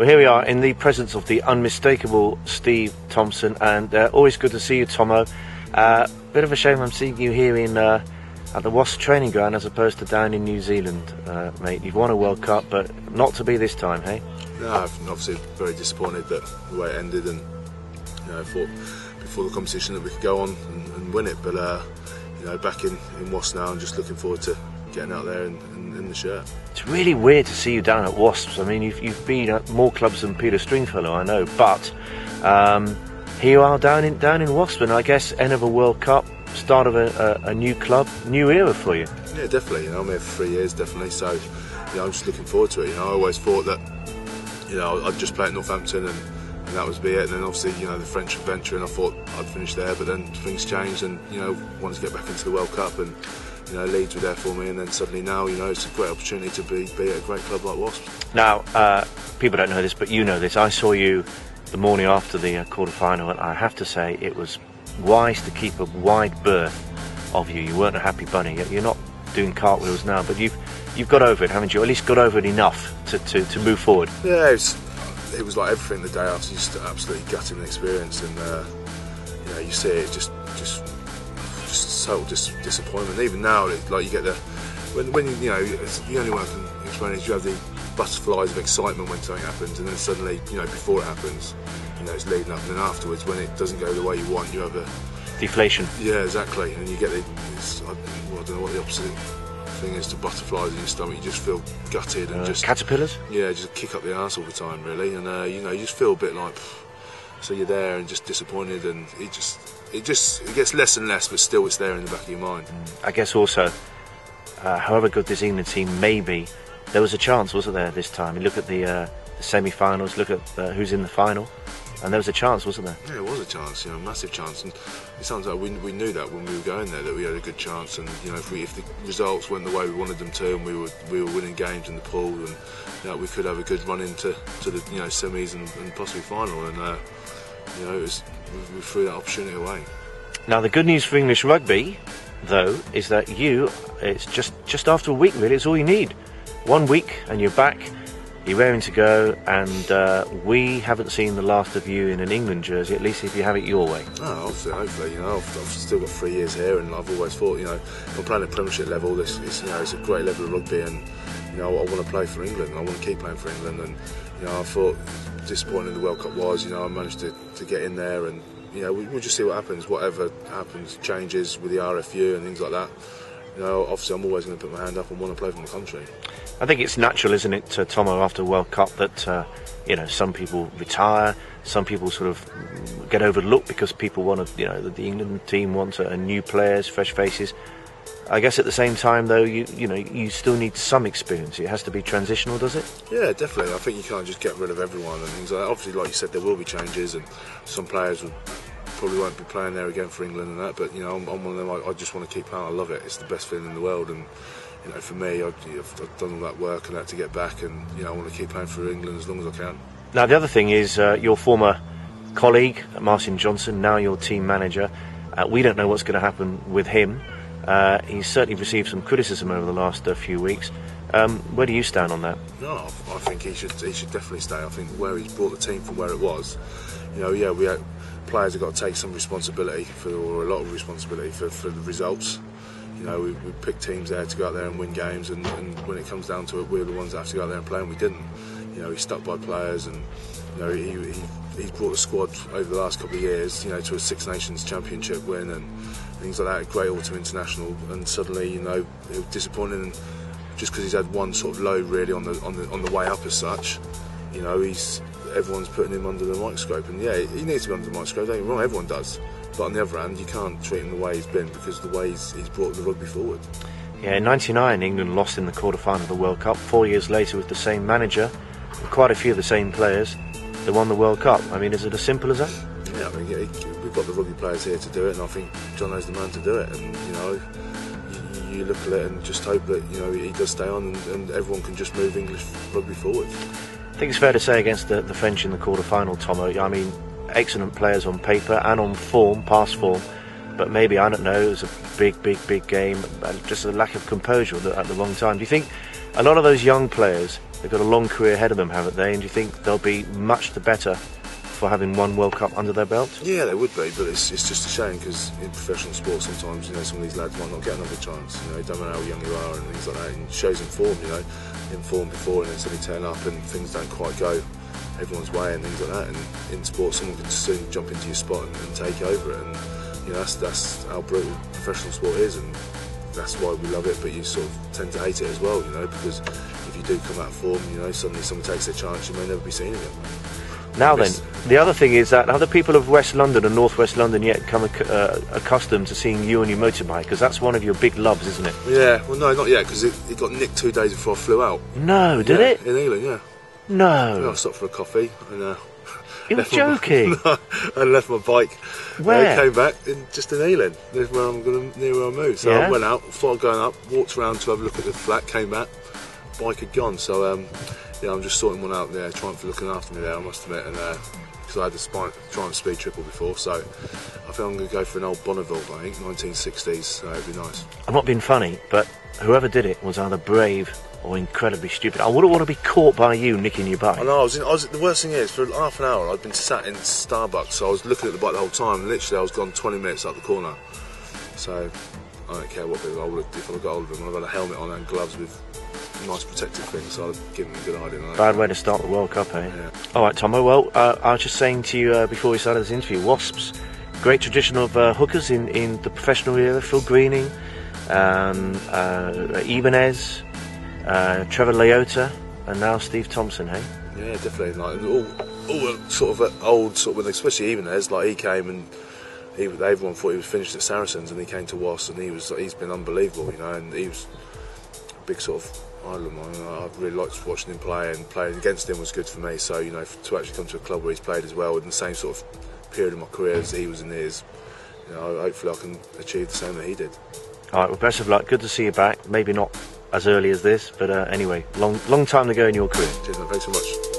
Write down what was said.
Well, here we are in the presence of the unmistakable Steve Thompson, and always good to see you, Tomo. Bit of a shame I'm seeing you here in at the Wasps training ground as opposed to down in New Zealand, mate. You've won a World Cup, but not to be this time, hey? No, I'm obviously very disappointed that the way it ended, and I thought before the competition that we could go on and win it, but back in Wasps now, and just looking forward to getting out there in the shirt. It's really weird to see you down at Wasps. I mean, you've been at more clubs than Peter Stringfellow, I know, but here you are down in Wasps, and I guess end of a World Cup, start of a new club, new era for you. Yeah, definitely. I'm here for 3 years, definitely. So, I'm just looking forward to it. I always thought that, I'd just play at Northampton and that was be it. And then obviously, the French adventure, and I thought I'd finish there. But then things changed, and wanted to get back into the World Cup, and Leeds were there for me. And then suddenly now, it's a great opportunity to be at a great club like Wasps. Now, people don't know this, but you know this. I saw you the morning after the quarter-final, and I have to say it was wise to keep a wide berth of you. You weren't a happy bunny. You're not doing cartwheels now, but you've got over it, haven't you? At least got over it enough to move forward. Yeah, it was like everything the day after. Just absolutely gutting the experience, and you see it just total disappointment. Even now, like you get when it's the only way I can explain it is you have the butterflies of excitement when something happens, and then suddenly, before it happens, it's leading up, and then afterwards, when it doesn't go the way you want, you have a deflation. Yeah, exactly, and you get I don't know what the opposite thing is to butterflies in your stomach. You just feel gutted and just caterpillars. Yeah, just kick up the arse all the time, really, and you just feel a bit like. So you're there and just disappointed, and it gets less and less, but still it's there in the back of your mind. I guess also, however good this England team may be, there was a chance, wasn't there, this time? You look at the semi-finals, look at who's in the final, and there was a chance, wasn't there? Yeah, it was a chance, a massive chance, and it sounds like we knew that when we were going there, that we had a good chance, and if the results went the way we wanted them to, and we were winning games in the pool, and we could have a good run into the semis and possibly final, and we threw that opportunity away. Now the good news for English rugby, though, is that it's just after a week, really. It's all you need. 1 week and you're back, you're raring to go, and we haven't seen the last of you in an England jersey, at least if you have it your way. Oh, hopefully, I've still got 3 years here, and I've always thought, I'm playing at Premiership level, it's a great level of rugby, and I want to play for England, I want to keep playing for England, and I thought disappointing the World Cup was, I managed to get in there, and we'll just see what happens. Whatever happens, changes with the RFU and things like that. Obviously I'm always going to put my hand up and want to play for my country. I think it's natural, isn't it, Tomo, after the World Cup that some people retire, some people sort of get overlooked because people want to, the England team wants new players, fresh faces. I guess at the same time, though, you still need some experience. It has to be transitional, does it? Yeah, definitely. I think you can't just get rid of everyone and things like that. Obviously, like you said, there will be changes, and some players probably won't be playing there again for England and that. But I'm one of them. I just want to keep playing. I love it. It's the best feeling in the world, and for me, I've done all that work and that to get back, and I want to keep playing for England as long as I can. Now, the other thing is your former colleague Martin Johnson, now your team manager. We don't know what's going to happen with him. He's certainly received some criticism over the last few weeks. Where do you stand on that? No, I think he should definitely stay. I think where he's brought the team from where it was, we had players have got to take some responsibility or a lot of responsibility for the results. We picked teams there to go out there and win games, and when it comes down to it, we're the ones that have to go out there and play, and we didn't. He stuck by players, and he's brought the squad over the last couple of years, to a Six Nations Championship win and things like that. A great autumn international, and suddenly, it was disappointing. Just because he's had one sort of low really on the way up as such, everyone's putting him under the microscope, and he needs to be under the microscope. Don't get me wrong, everyone does. But on the other hand, you can't treat him the way he's been, because of the way he's brought the rugby forward. Yeah, in '99, England lost in the quarter-final of the World Cup. 4 years later, with the same manager, and quite a few of the same players, they won the World Cup. I mean, is it as simple as that? Yeah, we've got the rugby players here to do it, and I think Jono's the man to do it. And you look at it and just hope that he does stay on, and everyone can just move English rugby forward. I think it's fair to say against the French in the quarter-final, Tomo. I mean, excellent players on paper and on form, past form, but maybe, I don't know, it was a big game, just a lack of composure at the wrong time. Do you think a lot of those young players They've got a long career ahead of them, haven't they? And do you think they'll be much the better for having one World Cup under their belt? Yeah, they would be, but it's just a shame because in professional sport sometimes, you know, some of these lads might not get another chance. You know, it don't matter how young you are and things like that. And it shows in form, you know, in form before and then suddenly turn up and things don't quite go everyone's way and things like that. And in sport, someone can soon jump into your spot and take over it. And you know, that's how brutal professional sport is, and that's why we love it. But you sort of tend to hate it as well, you know, because if you do come out of form, you know, suddenly someone takes their chance, you may never be seen again. Now then, the other thing is that other people of West London and North West London yet come accustomed to seeing you on your motorbike, because that's one of your big loves, isn't it? Yeah, well no, not yet, because it got nicked 2 days before I flew out. No, did it? In England, yeah. No. Yeah, I stopped for a coffee and You're joking. And left my bike. Where? Came back just in Ealing, near where I moved. So I went out, thought going up, walked around to have a look at the flat, came back, bike had gone. So yeah, I'm just sorting one out there, trying for looking after me there, I must admit, and because I had to try and speed triple before, so I think I'm going to go for an old Bonneville, I think, 1960s, so it'd be nice. I'm not being funny, but whoever did it was either brave or incredibly stupid. I wouldn't want to be caught by you nicking your bike. I know, the worst thing is, for half an hour I'd been sat in Starbucks, so I was looking at the bike the whole time, and literally I was gone 20 minutes up the corner. So I don't care what people, if I got hold of him, I've got a helmet on and gloves with nice protective things, so I'd give him a good idea. Bad way to start the World Cup, eh? Yeah. Alright, Tomo, well, I was just saying to you before we started this interview, Wasps, great tradition of hookers in the professional era. Phil Greening, Ibanez, Trevor Leota, and now Steve Thompson, hey? Yeah, definitely. Like all sort of old, sort of, especially Ibanez, like he came and everyone thought he was finished at Saracens, and he came to Wasps, and he's been unbelievable, you know, and he was a big sort of idol of mine. I really liked watching him play, and playing against him was good for me. So, you know, to actually come to a club where he's played as well in the same sort of period of my career as he was in his, you know, hopefully I can achieve the same that he did. Alright, well, best of luck. Good to see you back. Maybe not as early as this, but anyway, long time to go in your career. Cheers, man. Thanks so much.